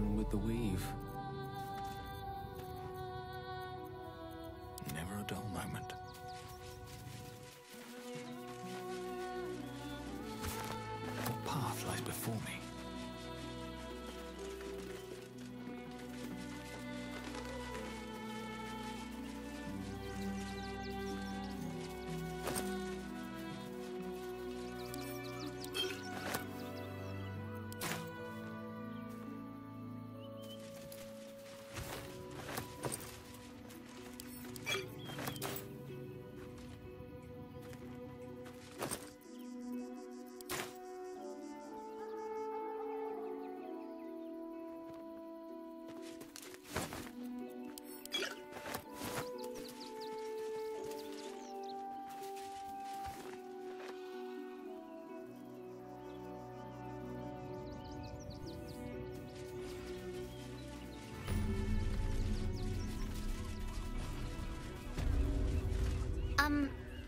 done with the weave. Never a dull moment. What path lies before me?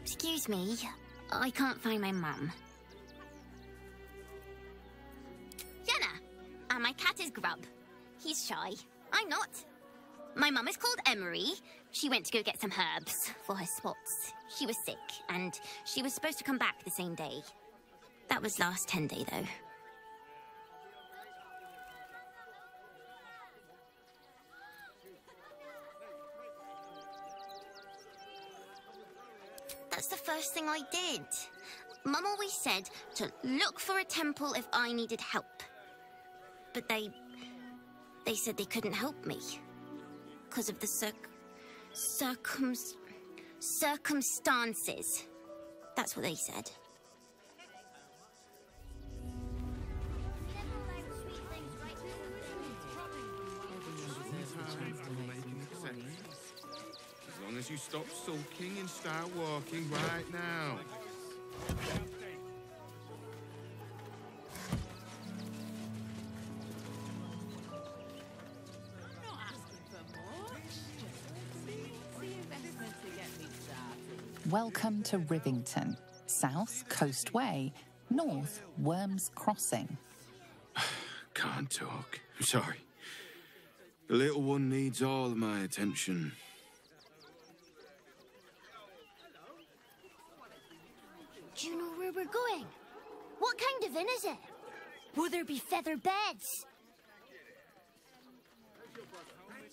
Excuse me, I can't find my mum. Jenna! And my cat is Grub. He's shy. I'm not. My mum is called Emery. She went to go get some herbs for her spots. She was sick, and she was supposed to come back the same day. That was last 10 day, though. That's the first thing I did. Mum always said to look for a temple if I needed help. But they said they couldn't help me. Because of the circumstances. That's what they said. As long as you stop sulking and start walking right now. Welcome to Rivington. South, Coast Way. North, Worms Crossing. Can't talk. I'm sorry. The little one needs all of my attention. Do you know where we're going? What kind of inn is it? Will there be feather beds?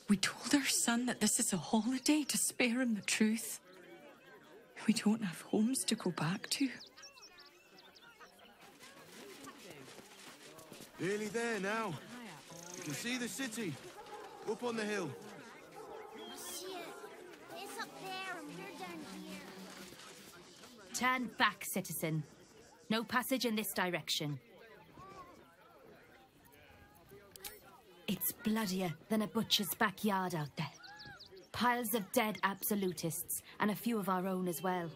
We told our son that this is a holiday to spare him the truth. We don't have homes to go back to. Nearly there now. You can see the city. Up on the hill. I see it. It's up there and we're down here. Turn back, citizen. No passage in this direction. It's bloodier than a butcher's backyard out there. Piles of dead absolutists, and a few of our own as well.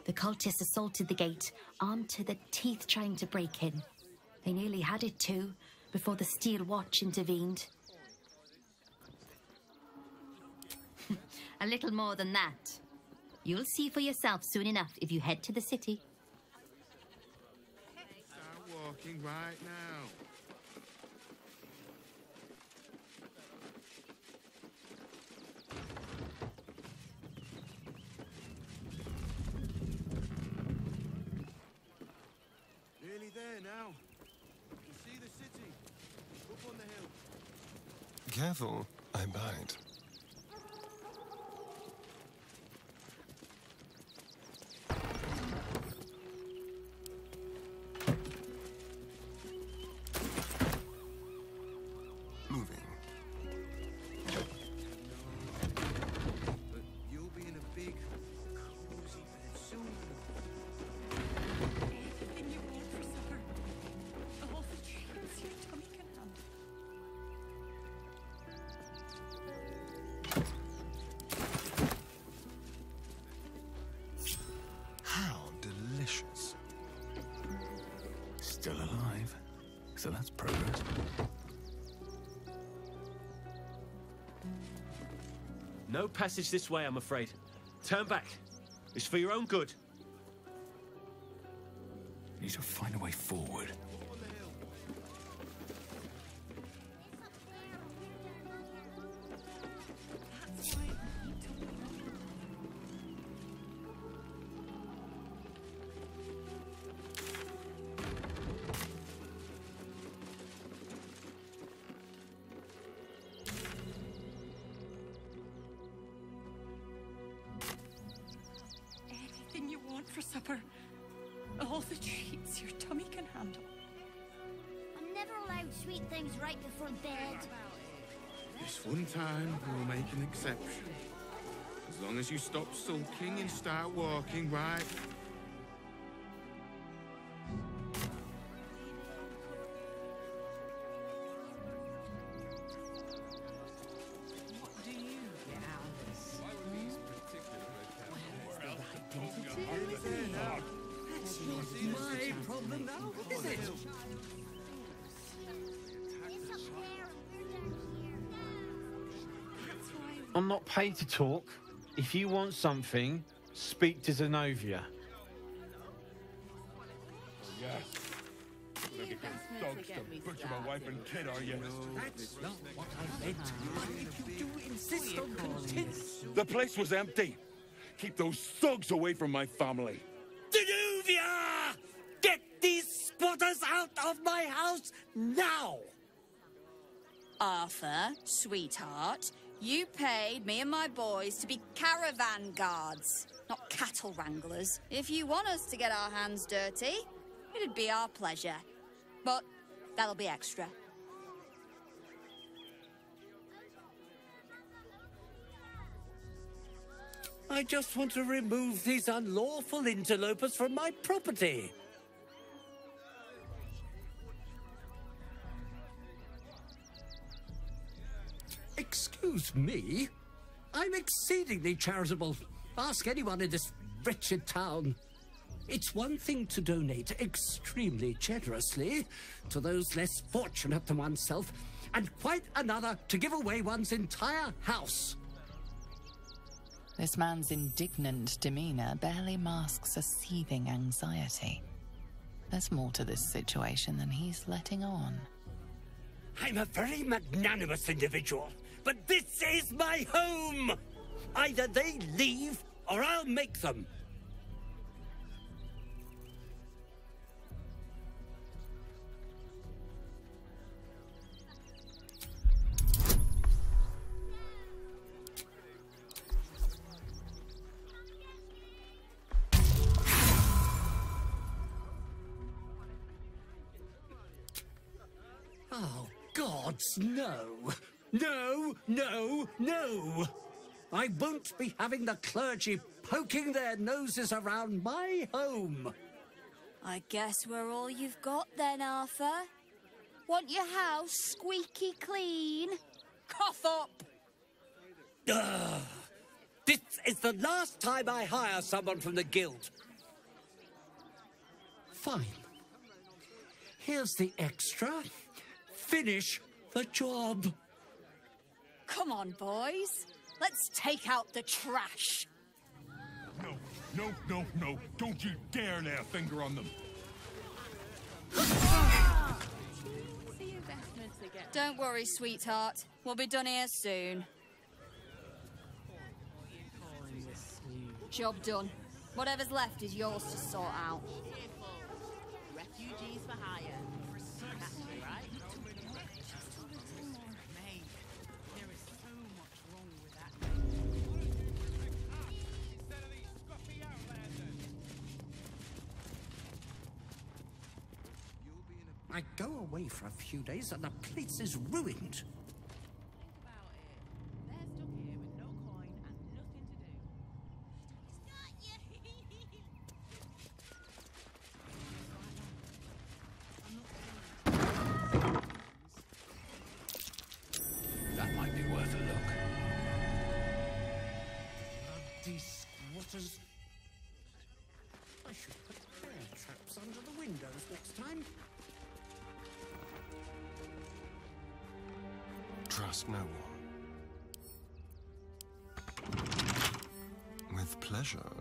The cultists assaulted the gate, armed to the teeth trying to break in. They nearly had it too, before the Steel Watch intervened. A little more than that. You'll see for yourself soon enough if you head to the city. Start walking right now. Nearly there now. You can see the city. Up on the hill. Careful, I bite. Moving. But you'll be in a big, cozy bed soon. Anything you want for supper. All the dreams your tummy can have. How delicious. Still alive. So that's progress. No passage this way, I'm afraid. Turn back. It's for your own good. Need to find a way forward. for supper. All the treats your tummy can handle. I'm never allowed sweet things right before bed. This one time, we'll make an exception. As long as you stop sulking and start walking, right? My problem now, is it? I'm not paid to talk. If you want something, speak to Zenobia. Yes. Gonna get them dogs to butcher my wife and kid, are you? That's not what I meant. But if you do insist on continuing... The place was empty. Keep those thugs away from my family. Zenobia! Get these spotters out of my house now! Arthur, sweetheart, you paid me and my boys to be caravan guards, not cattle wranglers. If you want us to get our hands dirty, it'd be our pleasure. But that'll be extra. I just want to remove these unlawful interlopers from my property. Excuse me? I'm exceedingly charitable. Ask anyone in this wretched town. It's one thing to donate extremely generously to those less fortunate than oneself, and quite another to give away one's entire house. This man's indignant demeanour barely masks a seething anxiety. There's more to this situation than he's letting on. I'm a very magnanimous individual, but this is my home! Either they leave, or I'll make them. Oh, gods, no. No, no, no! I won't be having the clergy poking their noses around my home. I guess we're all you've got then, Arthur. Want your house squeaky clean? Cough up! Ugh. This is the last time I hire someone from the guild. Fine. Here's the extra. Finish the job. Come on, boys. Let's take out the trash. No, no, no, no. Don't you dare lay a finger on them. Don't worry, sweetheart. We'll be done here soon. Job done. Whatever's left is yours to sort out. Refugees for hire. Exactly right. Mate, there is so much wrong with that. I go away for a few days and the place is ruined. That might be worth a look. Bloody squatters. I should put bear traps under the windows next time. Trust no one. With pleasure.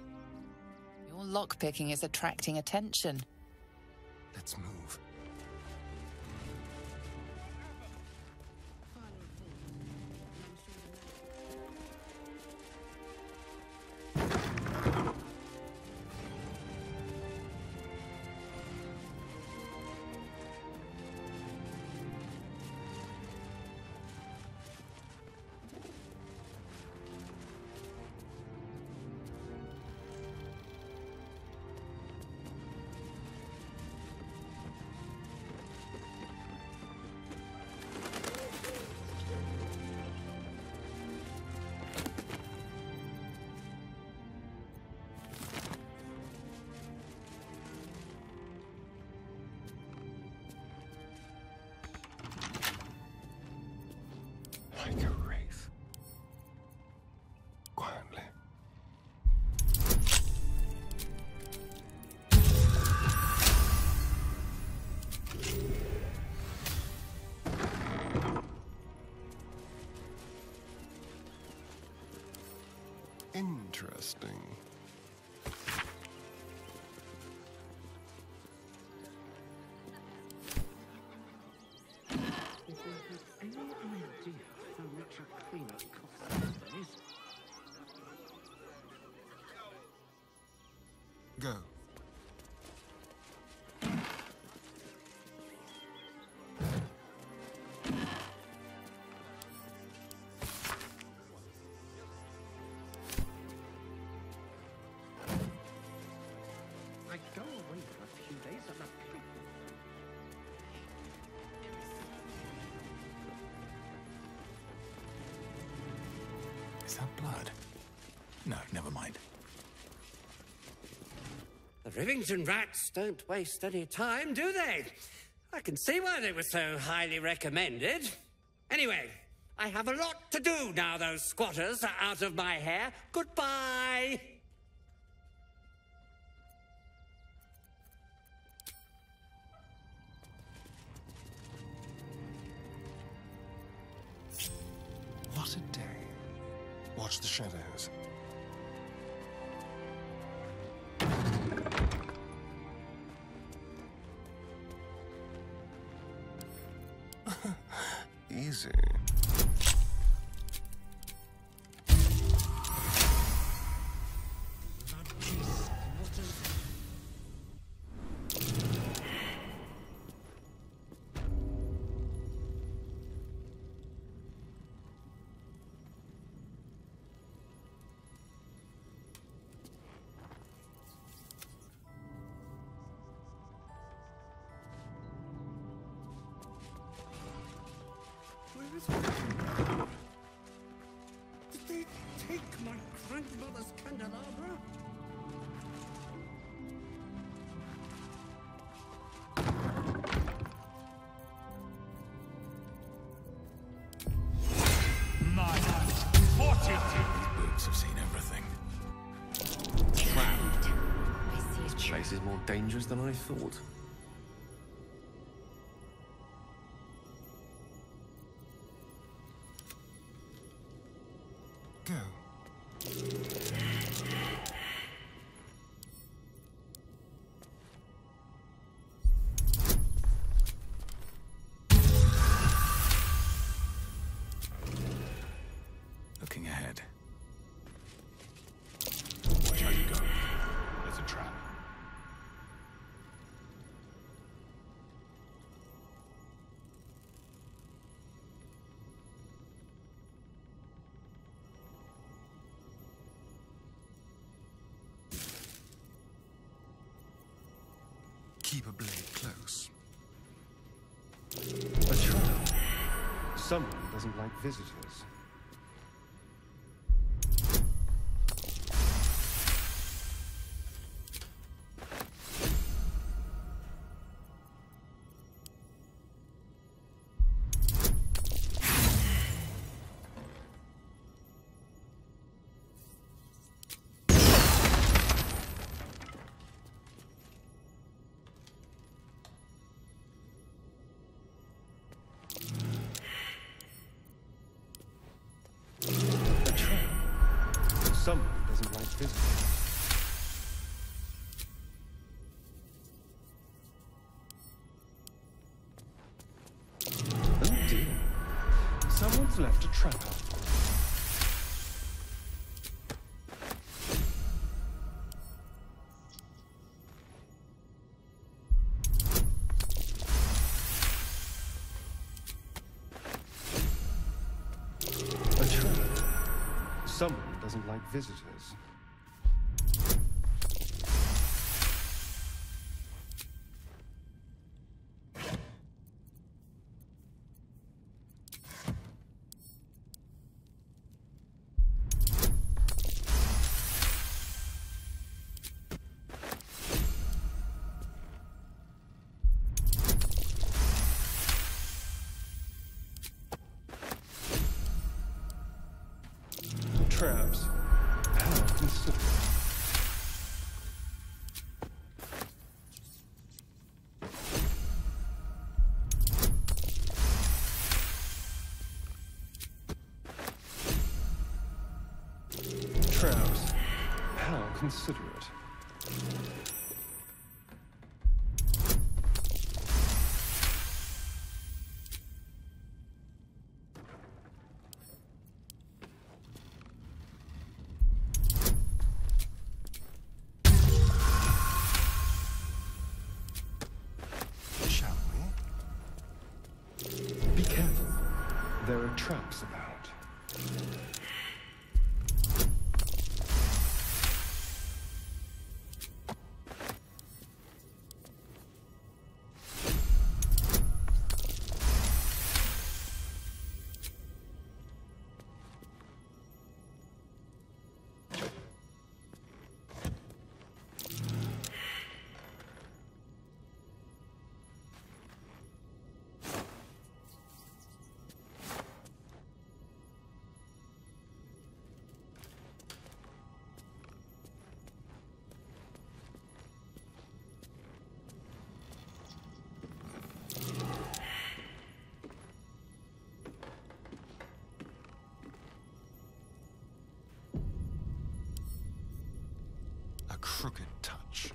Your lockpicking is attracting attention. Let's move. like a wraith. Quietly. Interesting. Any idea how much a cleanup costs these days? Go. I go away for a few days and Is that blood? No, never mind. The Rivington rats don't waste any time, do they? I can see why they were so highly recommended. Anyway, I have a lot to do now those squatters are out of my hair. Goodbye! What a day. Watch the shadows. Easy. Did they take my grandmother's candelabra? My fortitude. These boots have seen everything. Trapped. This place is more dangerous than I thought. Go. Looking ahead. Watch how you go. There's a trap. Keep a blade close. A trap. Someone doesn't like visitors. Someone doesn't like visitors. Oh dear. Someone's left a trap up. A trap. Someone doesn't like visitors. Traps. How considerate. Traps. How considerate. Shall we? Be careful. There are traps about. A crooked touch.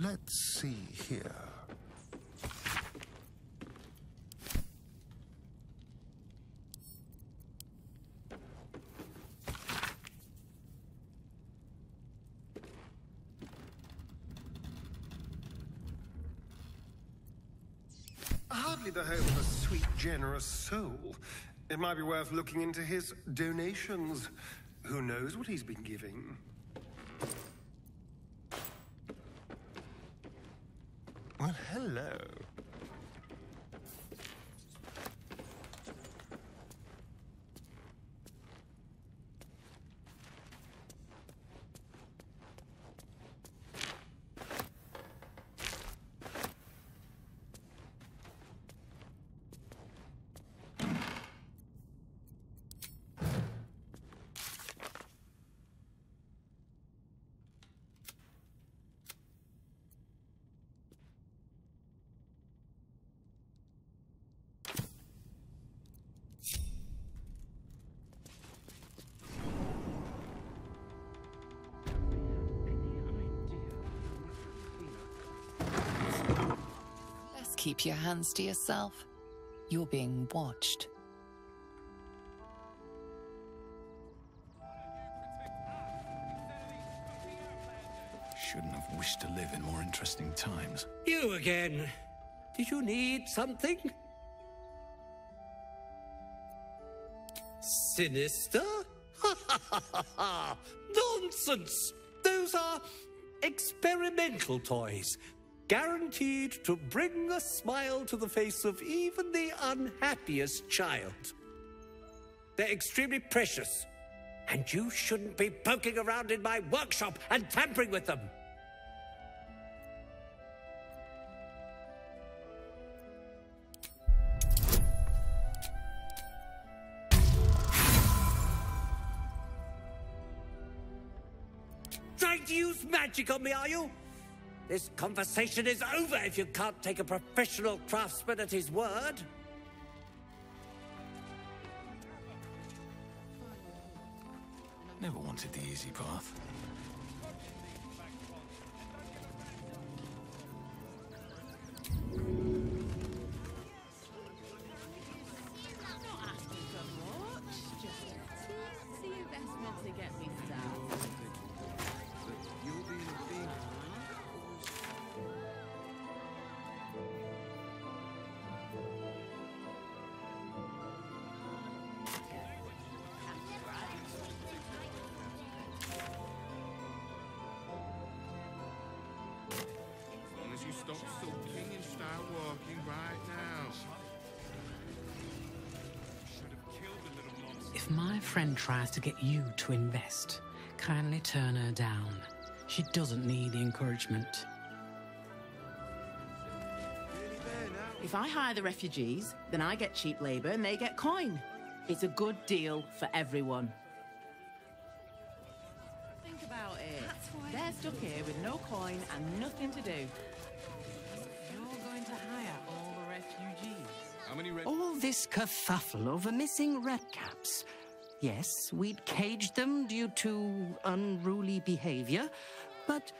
Let's see here. Hardly the home of a sweet, generous soul. It might be worth looking into his donations. Who knows what he's been giving? Well, hello. Keep your hands to yourself. You're being watched. Shouldn't have wished to live in more interesting times. You again. Did you need something? Sinister? Nonsense! Those are experimental toys. Guaranteed to bring a smile to the face of even the unhappiest child. They're extremely precious, and you shouldn't be poking around in my workshop and tampering with them. Trying to use magic on me, are you? This conversation is over if you can't take a professional craftsman at his word. Never wanted the easy path. stop sulking and start walking right now. If my friend tries to get you to invest, kindly turn her down. She doesn't need the encouragement. If I hire the refugees, then I get cheap labour and they get coin. It's a good deal for everyone. Think about it. They're stuck here with no coin and nothing to do. You're going to hire all the refugees? How many All this kerfuffle over missing redcaps. Yes, we'd caged them due to unruly behavior, but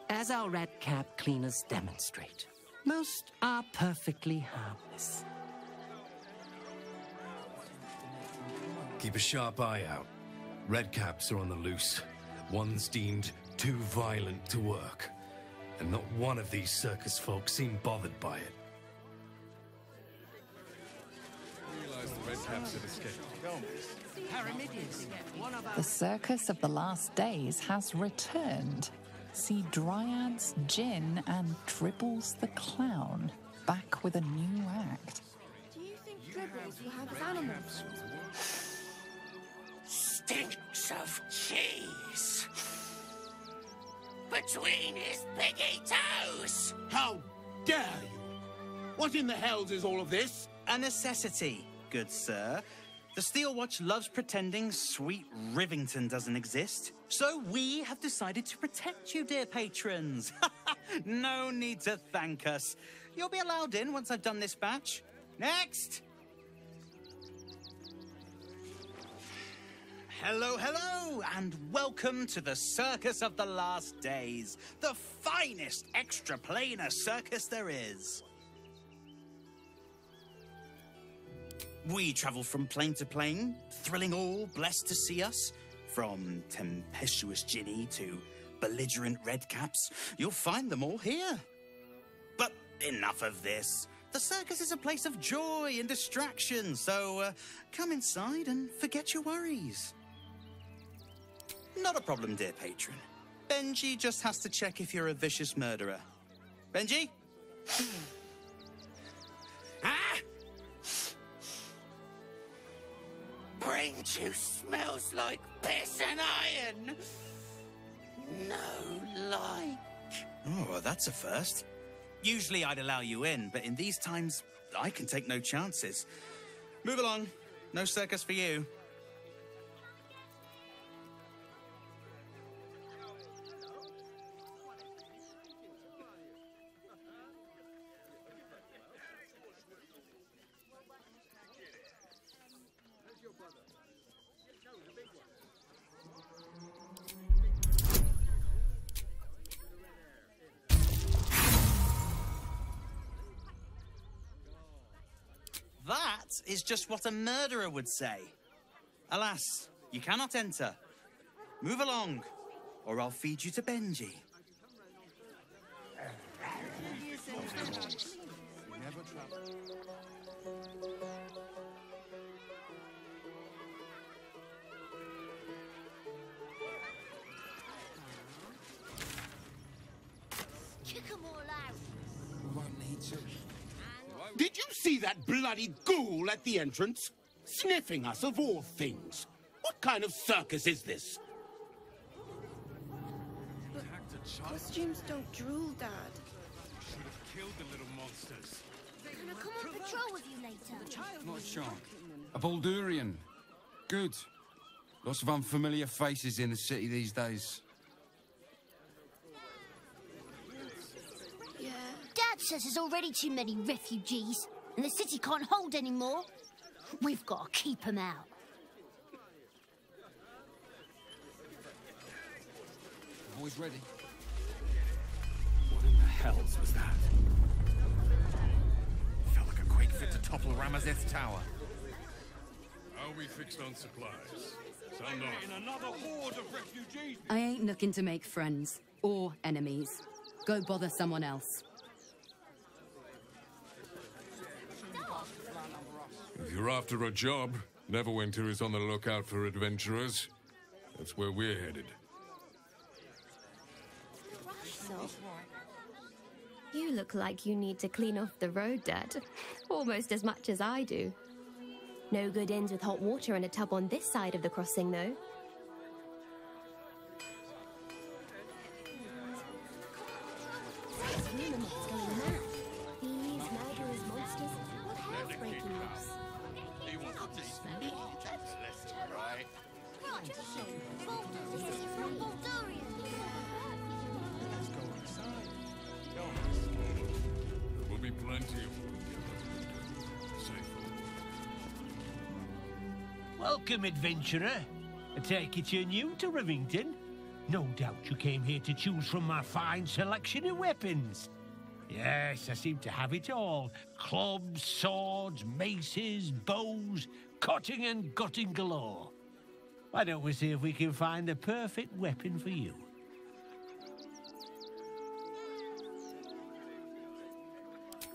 as our redcap cleaners demonstrate, most are perfectly harmless. Keep a sharp eye out. Redcaps are on the loose. One's deemed too violent to work. And not one of these circus folk seem bothered by it. Realize the Redcaps have escaped. The Circus of the Last Days has returned. See Dryads, Jinn, and Dribbles the Clown back with a new act. Do you think Dribbles will have animals? Stinks of cheese between his piggy toes. How dare you? What in the hells is all of this? A necessity, good sir. The Steel Watch loves pretending sweet Rivington doesn't exist. So we have decided to protect you, dear patrons. No need to thank us. You'll be allowed in once I've done this batch. Next! Hello, hello, and welcome to the Circus of the Last Days, the finest extra-planar circus there is. We travel from plane to plane, thrilling all blessed to see us. From tempestuous Ginny to belligerent redcaps, you'll find them all here. But enough of this. The circus is a place of joy and distraction, so come inside and forget your worries. Not a problem, dear patron. Benji just has to check if you're a vicious murderer. Benji? Brain juice smells like piss and iron. No like. Oh, well, that's a first. Usually I'd allow you in, but in these times, I can take no chances. Move along. No circus for you. That is just what a murderer would say. Alas, you cannot enter. Move along, or I'll feed you to Benji. Kick 'em all out. Won't need to. Did you see that bloody ghoul at the entrance? Sniffing us of all things. What kind of circus is this? But costumes don't drool, Dad. Should have killed the little monsters. Can I come on patrol with you later? Not sharp. A Baldurian. Good. Lots of unfamiliar faces in the city these days. Yeah. Dad says there's already too many refugees, and the city can't hold any more. We've got to keep them out. Boys ready? What in the hells was that? Felt like a quake fit to topple Ramazeth's tower. How are we fixed on supplies? Sound off. In another horde of refugees. I ain't looking to make friends or enemies. Go bother someone else. If you're after a job, Neverwinter is on the lookout for adventurers. That's where we're headed. You look like you need to clean off the road dirt, almost as much as I do. No good inns with hot water and a tub on this side of the crossing, though. There will be plenty of safe. Welcome, adventurer. I take it you're new to Rivington. No doubt you came here to choose from my fine selection of weapons. Yes, I seem to have it all. Clubs, swords, maces, bows, cutting and gutting galore. Why don't we see if we can find the perfect weapon for you?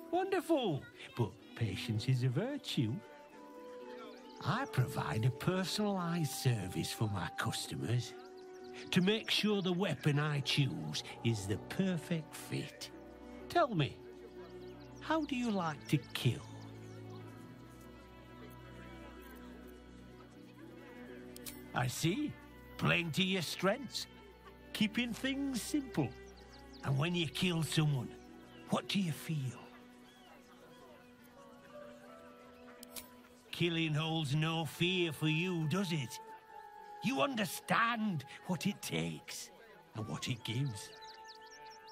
Wonderful, but patience is a virtue. I provide a personalized service for my customers to make sure the weapon I choose is the perfect fit. Tell me, how do you like to kill? I see. Playing to your strengths. Keeping things simple. And when you kill someone, what do you feel? Killing holds no fear for you, does it? You understand what it takes and what it gives.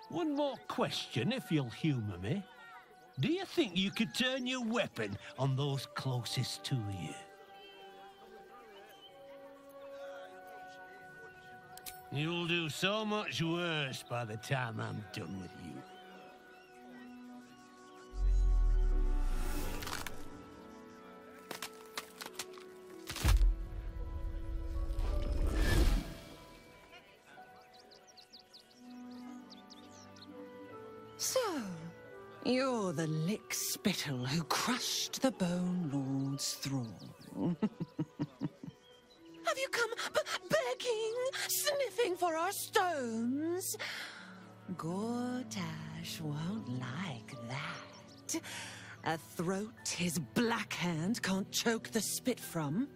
One more question, if you'll humour me. Do you think you could turn your weapon on those closest to you? You'll do so much worse by the time I'm done with you. So, you're the lick-spittle who crushed the Bone Lord's thrall. Have you come begging, sniffing for our stones? Gortash won't like that. A throat his black hand can't choke the spit from.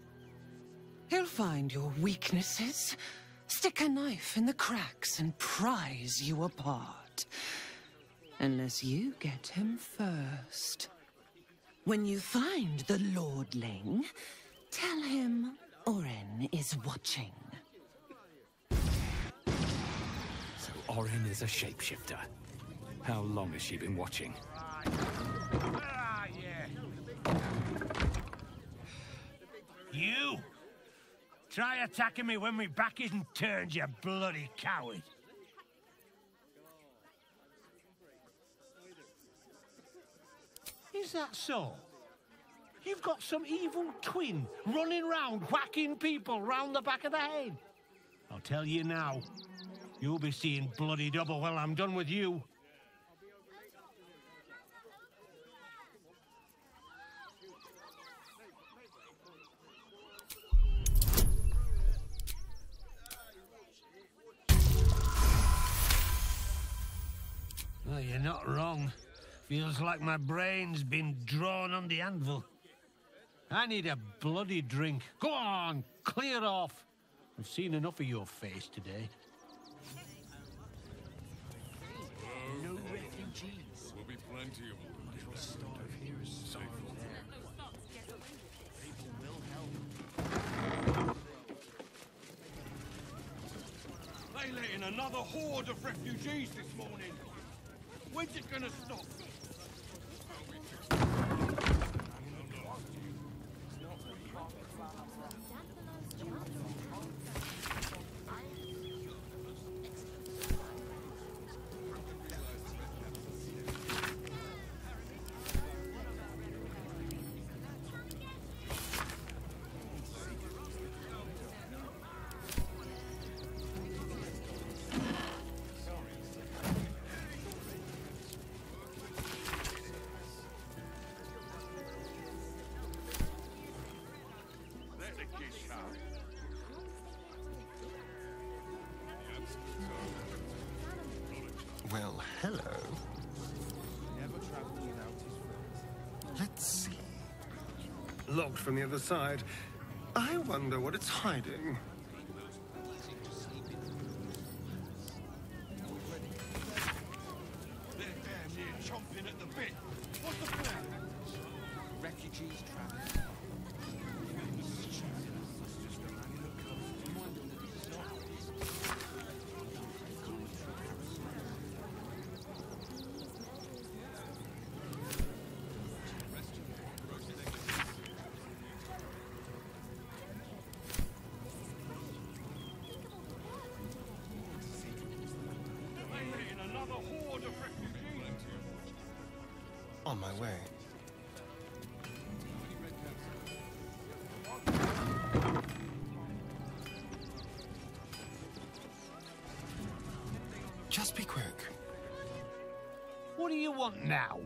He'll find your weaknesses, stick a knife in the cracks and prize you apart. Unless you get him first. When you find the Lordling, tell him Oren is watching. So Oren is a shapeshifter. How long has she been watching? You! Try attacking me when my back isn't turned, you bloody coward! Is that so? You've got some evil twin running round whacking people round the back of the head. I'll tell you now, you'll be seeing bloody double when I'm done with you. Well, you're not wrong. Feels like my brain's been drawn on the anvil. I need a bloody drink. Go on, clear off. I've seen enough of your face today. No refugees. Will be plenty of them. They'll starve here as safe People will help. They let in another horde of refugees this morning. When's it gonna stop? Well, hello. Let's see. Locked from the other side. I wonder what it's hiding. They're damn near chomping at the bit. What's the plan? Refugees trapped. On my way. Just be quick. What do you want now?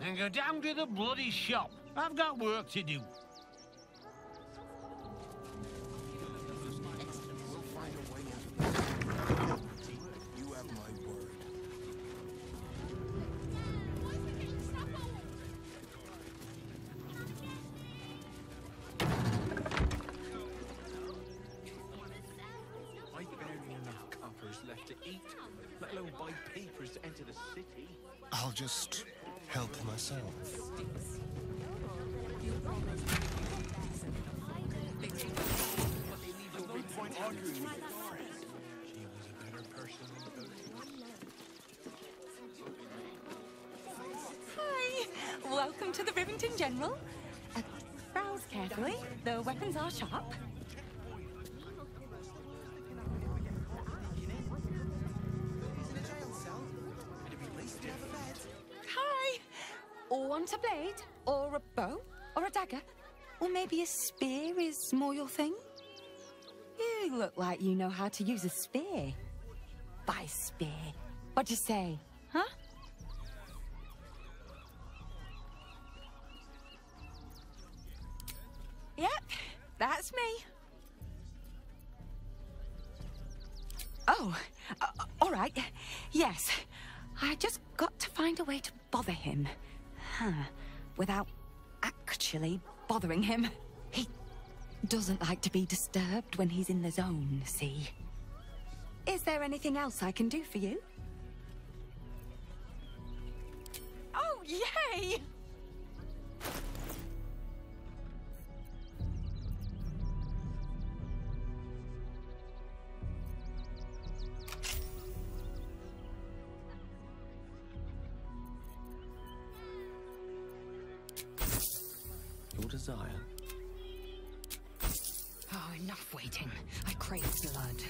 And go down to the bloody shop. I've got work to do. You have my word. I barely enough coppers left to eat, let alone buy papers to enter the city. I'll just help myself. Hi, welcome to the Rivington General. Browse carefully, the weapons are sharp. Hi! Want a blade? Or a bow? Or a dagger? Or maybe a spear is more your thing? You look like you know how to use a spear. By spear. What'd you say? Huh? Yep, that's me. Oh, all right. Yes, I just got to find a way to bother him. Without actually bothering him. He doesn't like to be disturbed when he's in the zone, see? Is there anything else I can do for you? Oh, yay! Your desire. Oh, enough waiting. I crave blood.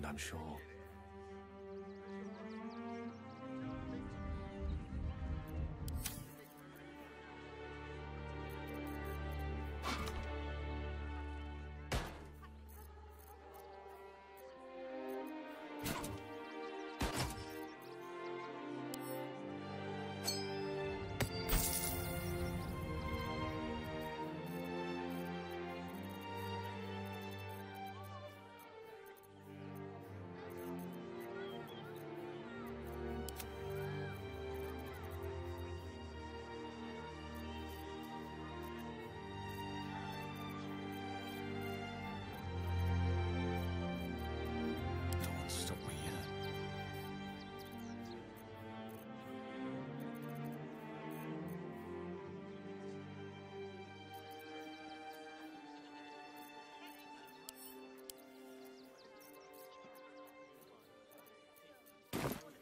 around, I'm sure.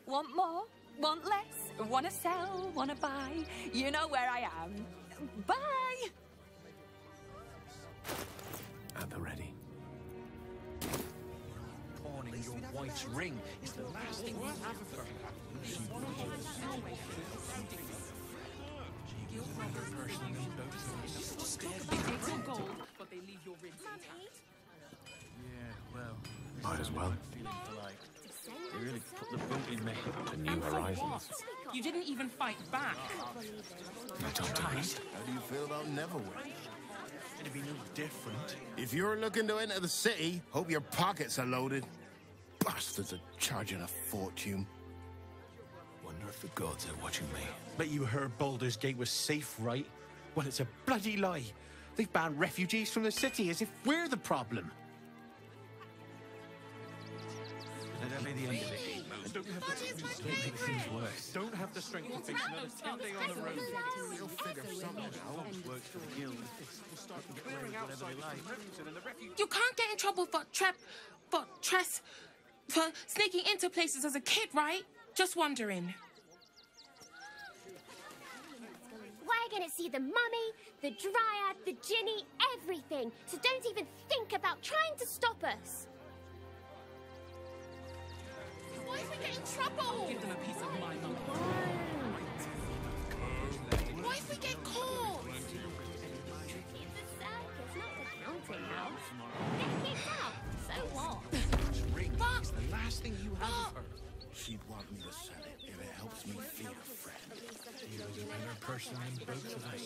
Want more? Want less? Wanna sell? Wanna buy? You know where I am. Bye! At the ready. Pawning your wife's ring is the last thing we have of her. Yeah, well. Might as well. They really put the boot in me. To new horizons. You didn't even fight back. I don't taste. How do you feel about Neverwhere? It'd be no different. If you're looking to enter the city, hope your pockets are loaded. Bastards are charging a fortune. Wonder if the gods are watching me. Bet you heard Baldur's Gate was safe, right? Well, it's a bloody lie. They've banned refugees from the city as if we're the problem. That'll be the end of it. Don't have the strength to make things worse. Don't have the strength to face another 10 day on the road. We'll figure something out. Works for the guild. We'll start clearing outside Rivington and the refugees. You can't get in trouble for sneaking into places as a kid, right? Just wondering. We're gonna see the mummy, the dryad, the Ginny, everything. So don't even think about trying to stop us. Why if we get in trouble? Give them a piece of my mind. Why if we get caught? It's a circus, not the counting house. Get kicked out. So what? Ring is the last thing you have of her. She'd want me to sell it if it helps me feed a friend. You're the better person than both of us.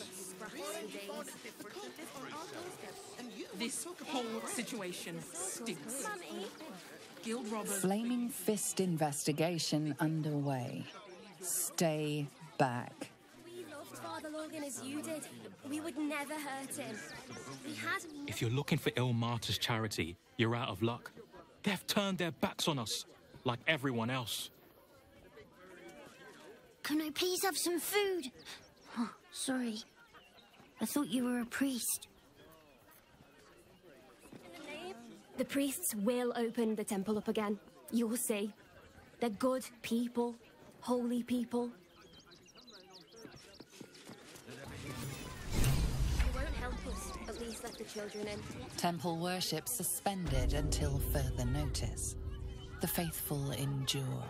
This whole situation stinks. Guild robbers. Flaming Fist investigation underway. Stay back. We loved Father Logan as you did. We would never hurt him. We had... If you're looking for Ilmater's charity, you're out of luck. They've turned their backs on us, like everyone else. Can I please have some food? Oh, sorry. I thought you were a priest. The priests will open the temple up again. You'll see. They're good people. Holy people. You won't help us. At least let the children in. Temple worship suspended until further notice. The faithful endure.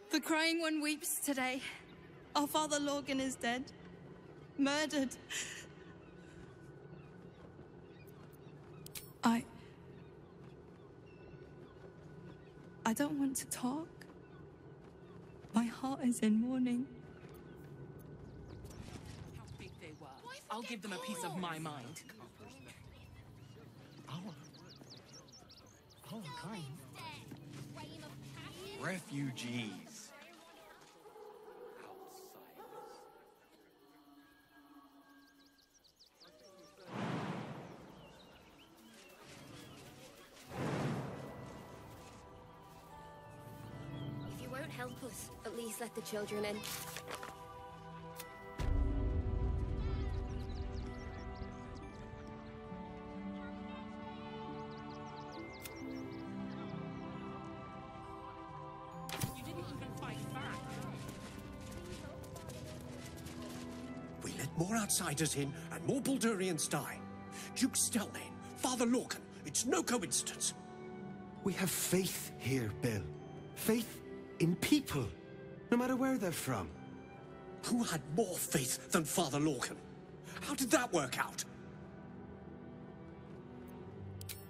The crying one weeps today. Our Father Logan is dead. Murdered. I don't want to talk. My heart is in mourning. How big they were. I'll give them a piece of my mind. Our kind. Refugees. If you won't help us, at least let the children in. We let more outsiders in, and more Baldurians die. Duke Stelnane, Father Lorcan, it's no coincidence. We have faith here, Bill. Faith in people, no matter where they're from. Who had more faith than Father Lorcan? How did that work out?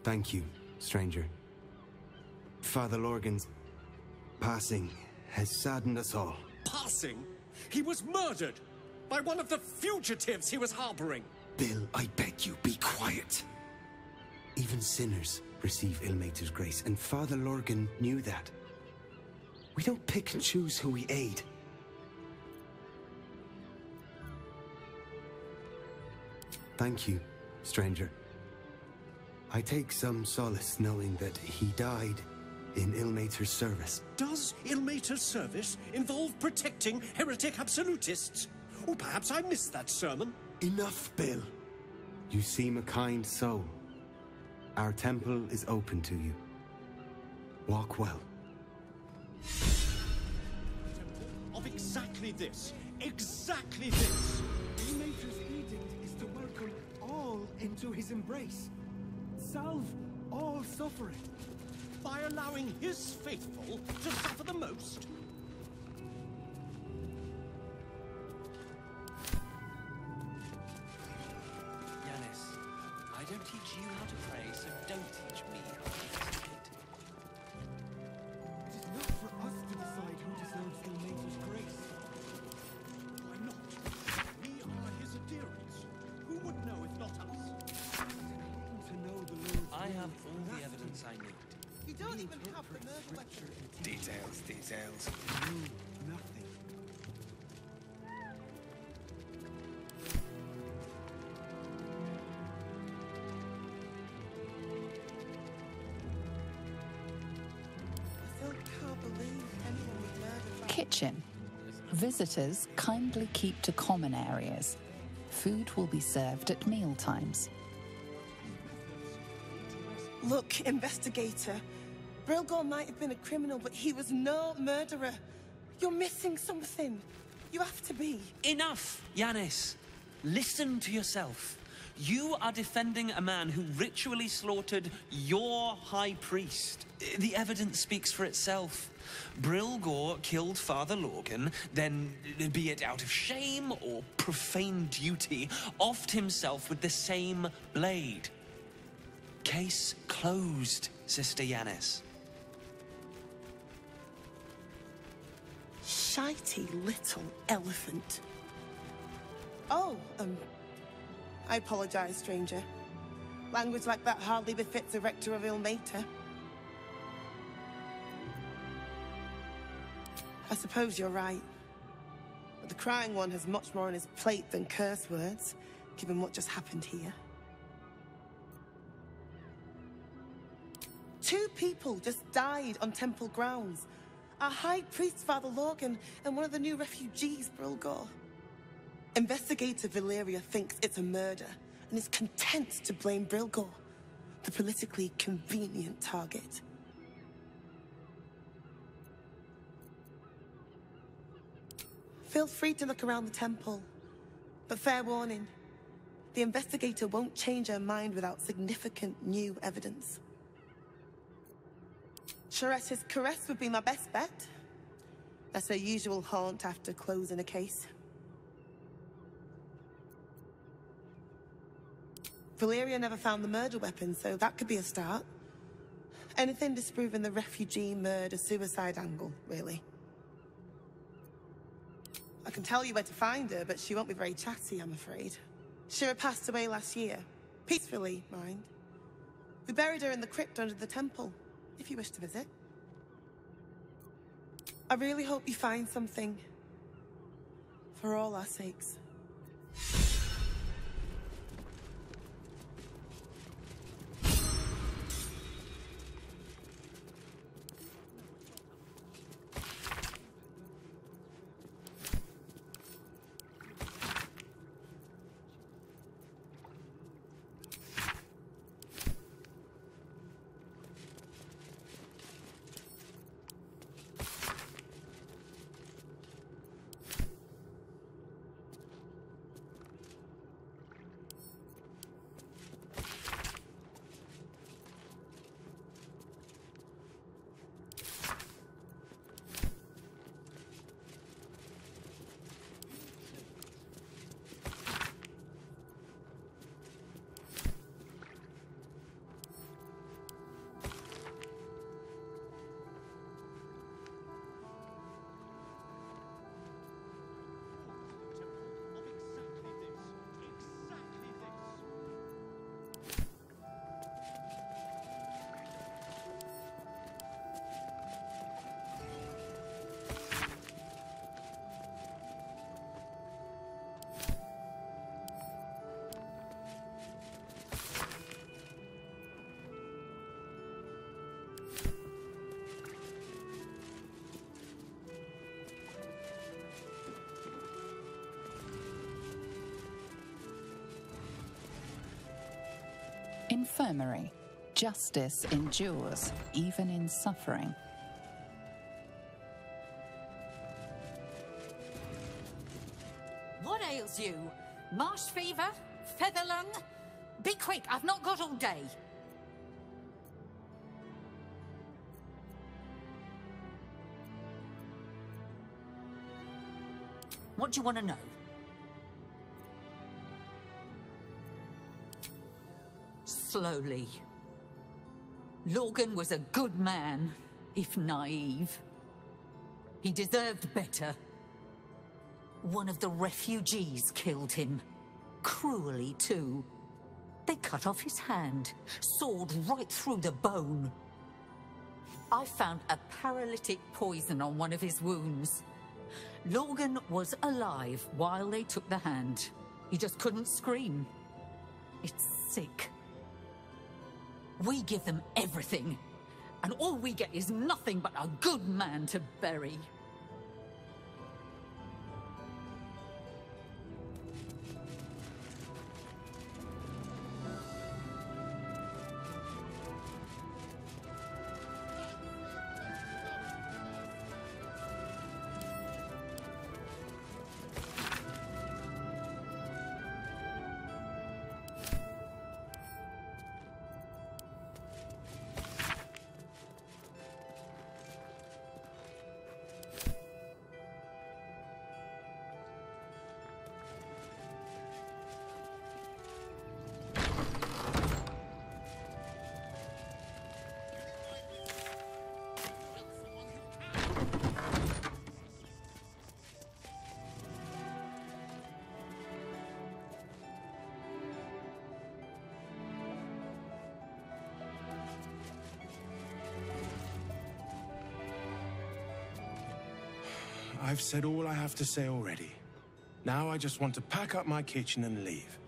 Thank you, stranger. Father Lorgan's passing has saddened us all. Passing? He was murdered by one of the fugitives he was harboring. Bill, I beg you, be quiet. Even sinners receive Ilmater's grace, and Father Lorgan knew that. We don't pick and choose who we aid. Thank you, stranger. I take some solace knowing that he died in Ilmater's service. Does Ilmater's service involve protecting heretic absolutists? Or perhaps I missed that sermon. Enough, Bill. You seem a kind soul. Our temple is open to you. Walk well. Of exactly this. Exactly this. Ilmater's edict is to welcome all into his embrace. Salve all suffering. By allowing his faithful to suffer the most? Yanis, I don't teach you how to pray, so don't teach me how to investigate. It is not for us to decide who deserves Ilmater's grace. Why not? We are his adherents. Who would know if not us? To know the Lord's I have will all the and evidence I need. You don't even have the murder weapon. Details, details. No, nothing. I still can't believe anyone would murder. Kitchen. Visitors kindly keep to common areas. Food will be served at meal times. Look, investigator. Brilgor might have been a criminal, but he was no murderer. You're missing something. You have to be. Enough, Yanis. Listen to yourself. You are defending a man who ritually slaughtered your high priest. The evidence speaks for itself. Brilgor killed Father Lorgan, then, be it out of shame or profane duty, offed himself with the same blade. Case closed, Sister Yanis. Shitey little elephant. Oh, I apologize, stranger. Language like that hardly befits a rector of Ilmater. I suppose you're right. But the crying one has much more on his plate than curse words, given what just happened here. 2 people just died on temple grounds. Our high priest, Father Lorgan, and one of the new refugees, Brilgor. Investigator Valeria thinks it's a murder and is content to blame Brilgor, the politically convenient target. Feel free to look around the temple, but fair warning, the investigator won't change her mind without significant new evidence. Charette's caress would be my best bet. That's her usual haunt after closing a case. Valeria never found the murder weapon, so that could be a start. Anything disproving the refugee murder-suicide angle, really. I can tell you where to find her, but she won't be very chatty, I'm afraid. Shira passed away last year. Peacefully, mind. We buried her in the crypt under the temple, if you wish to visit. I really hope you find something. For all our sakes. infirmary. Justice endures, even in suffering. What ails you? Marsh fever? Feather lung? Be quick, I've not got all day. What do you want to know? Slowly. Lorgan was a good man, if naive. He deserved better. One of the refugees killed him. Cruelly, too. They cut off his hand, sawed right through the bone. I found a paralytic poison on one of his wounds. Lorgan was alive while they took the hand. He just couldn't scream. It's sick. We give them everything, and all we get is nothing but a good man to bury. I've said all I have to say already. Now I just want to pack up my kitchen and leave.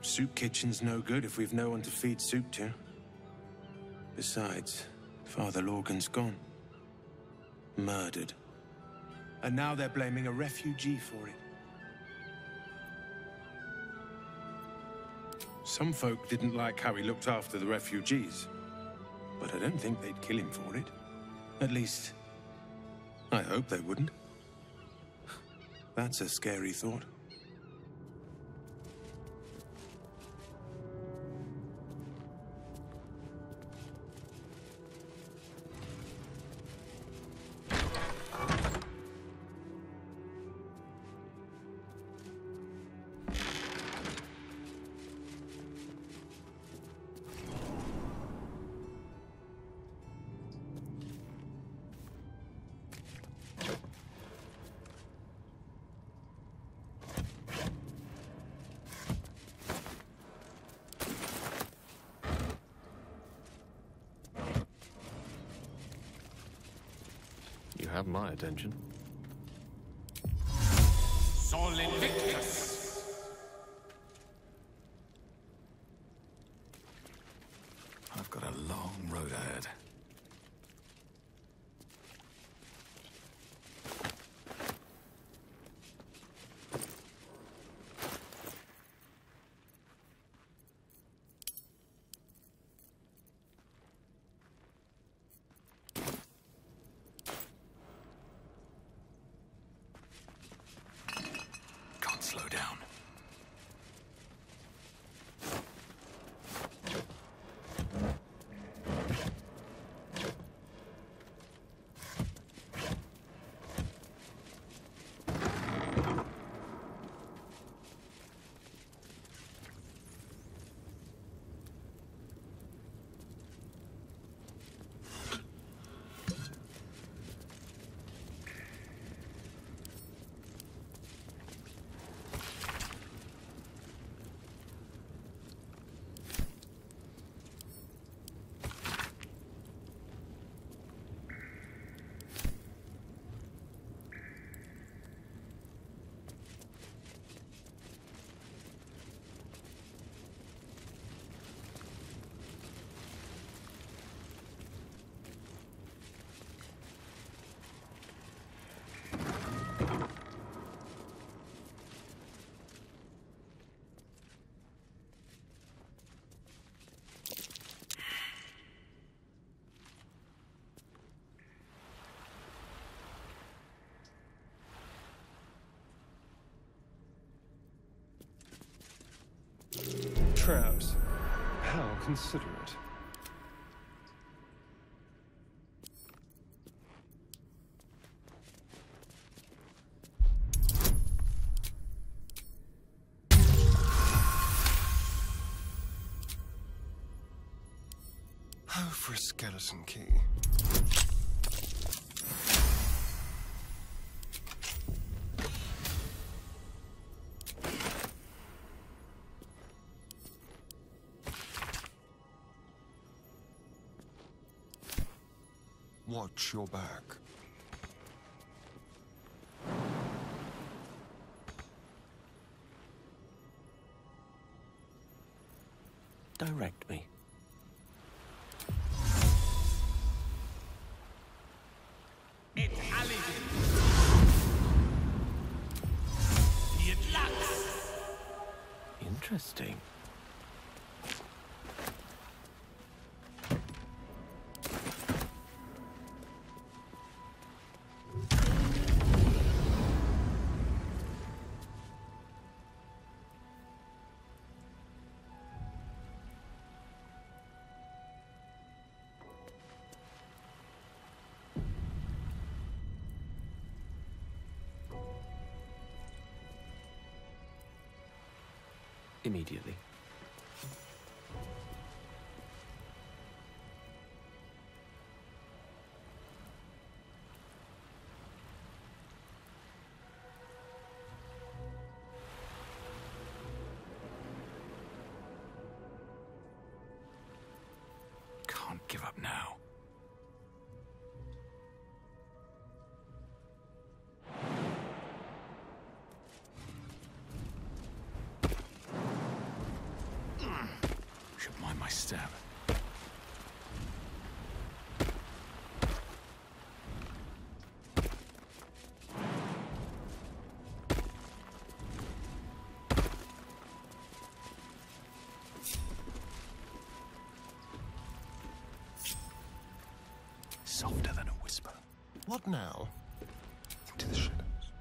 Soup kitchen's no good if we've no one to feed soup to. Besides, Father Lorgan's gone. Murdered. And now they're blaming a refugee for it. Some folk didn't like how he looked after the refugees. But I don't think they'd kill him for it. At least, I hope they wouldn't. That's a scary thought. Have my attention. Sol Invictus! I've got a long road ahead. Slow traps. How considerate. Oh, for a skeleton key. Watch your back. Direct me. It's Alidin. It lacks. Interesting. Immediately. Can't give up now. Should mind my step. Softer than a whisper. What now? Into the shadows.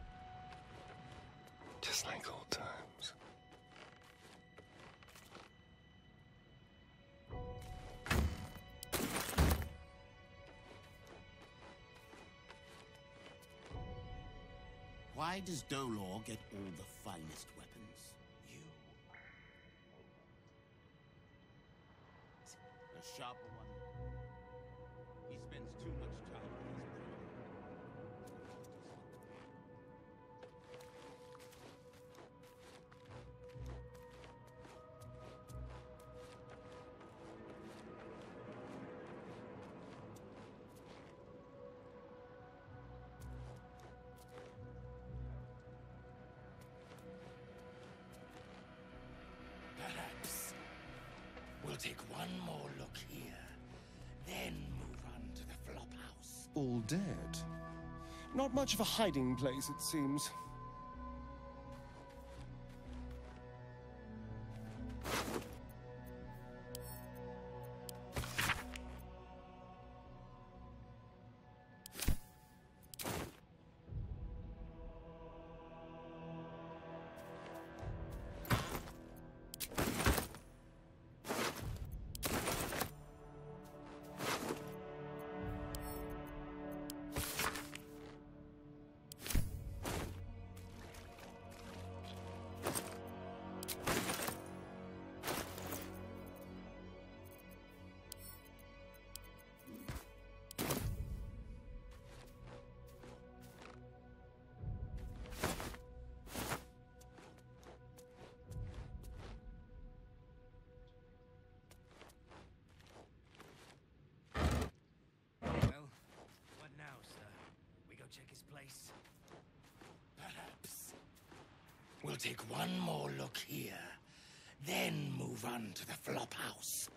Just like old times. Why does Dolor get all the finest weapons? You. A sharper one. He spends too much time with his prey. Perhaps we'll take one more look here, then move on to the flop house. All dead. Not much of a hiding place, it seems. Check his place. Perhaps we'll take one more look here, then move on to the flop house.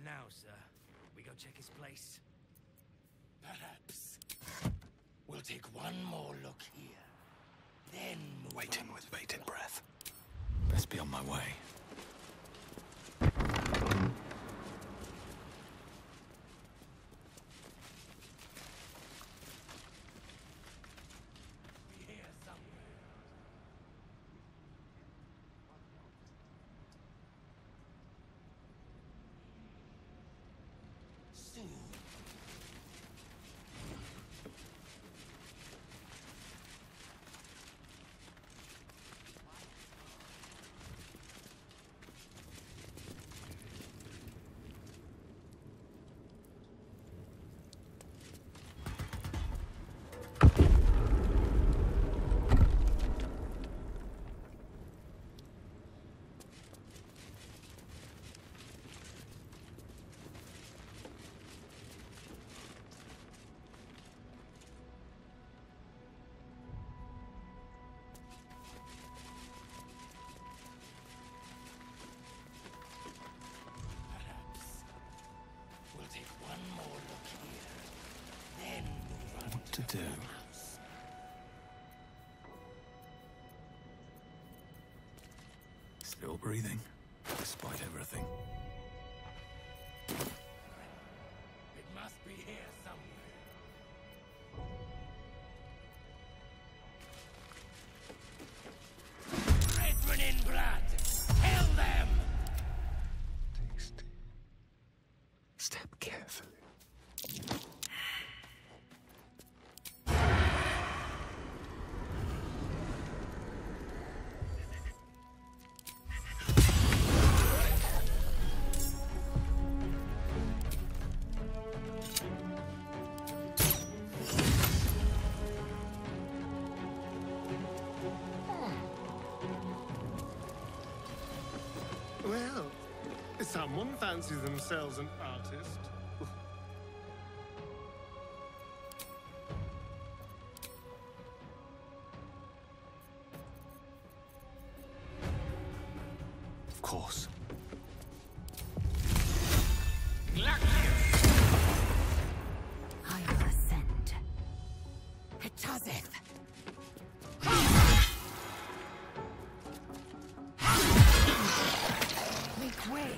now, sir? We go check his place? Perhaps. We'll take one more look here. Then move Waiting with bated breath. Best be on my way. To do. Still breathing, despite everything. It must be here somewhere. Brethren in blood, kill them! Step carefully. Well, someone fancies themselves an artist. Of course. I will ascend. Etazeth. Make way.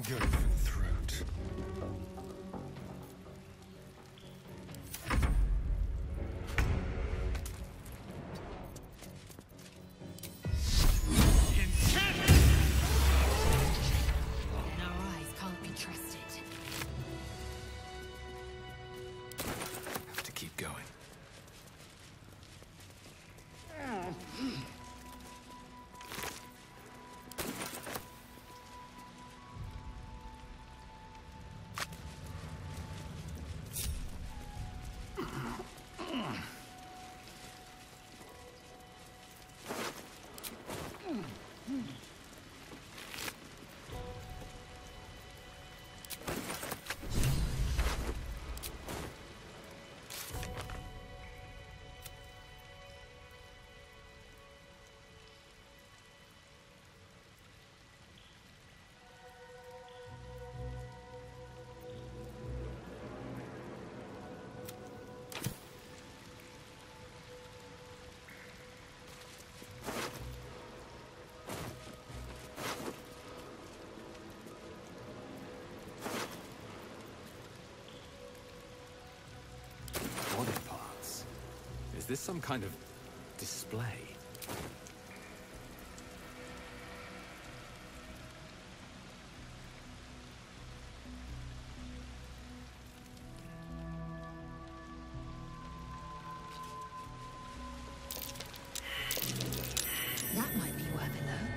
Go for the throat. Our eyes can't be trusted. Have to keep going. Body parts. Is this some kind of display? That might be worth a look.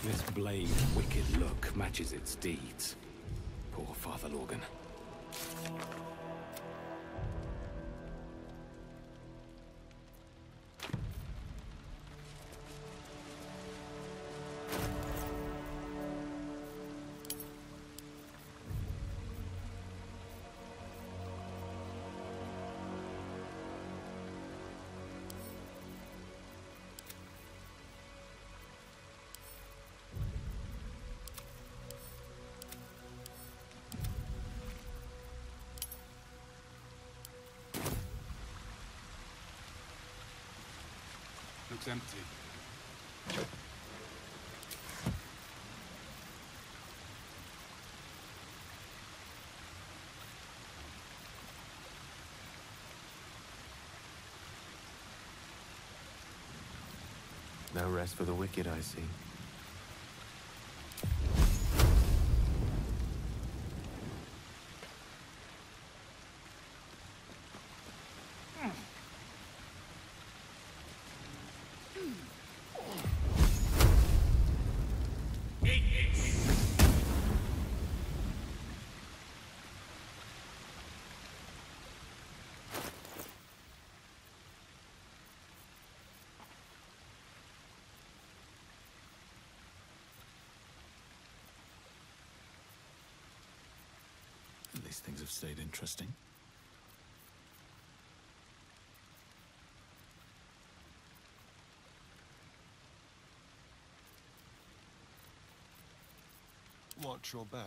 This blade's wicked look matches its deeds. Poor Father Lorgan. looks empty. No rest for the wicked, I see. These things have stayed interesting. Watch your back.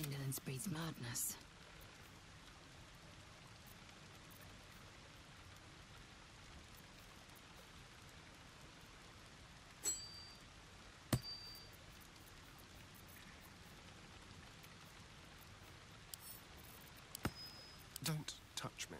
Indolence breeds madness. Don't touch me.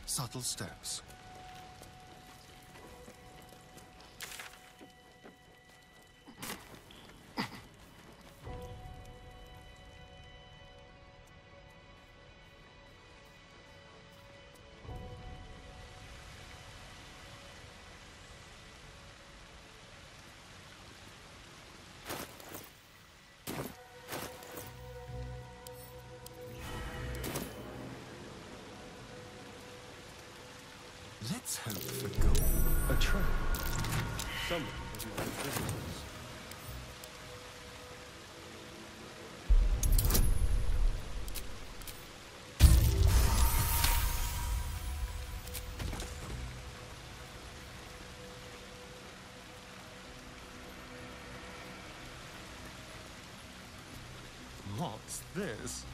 Subtle steps. Let's hope for gold. A trap. Someone doesn't like visitors. What's this?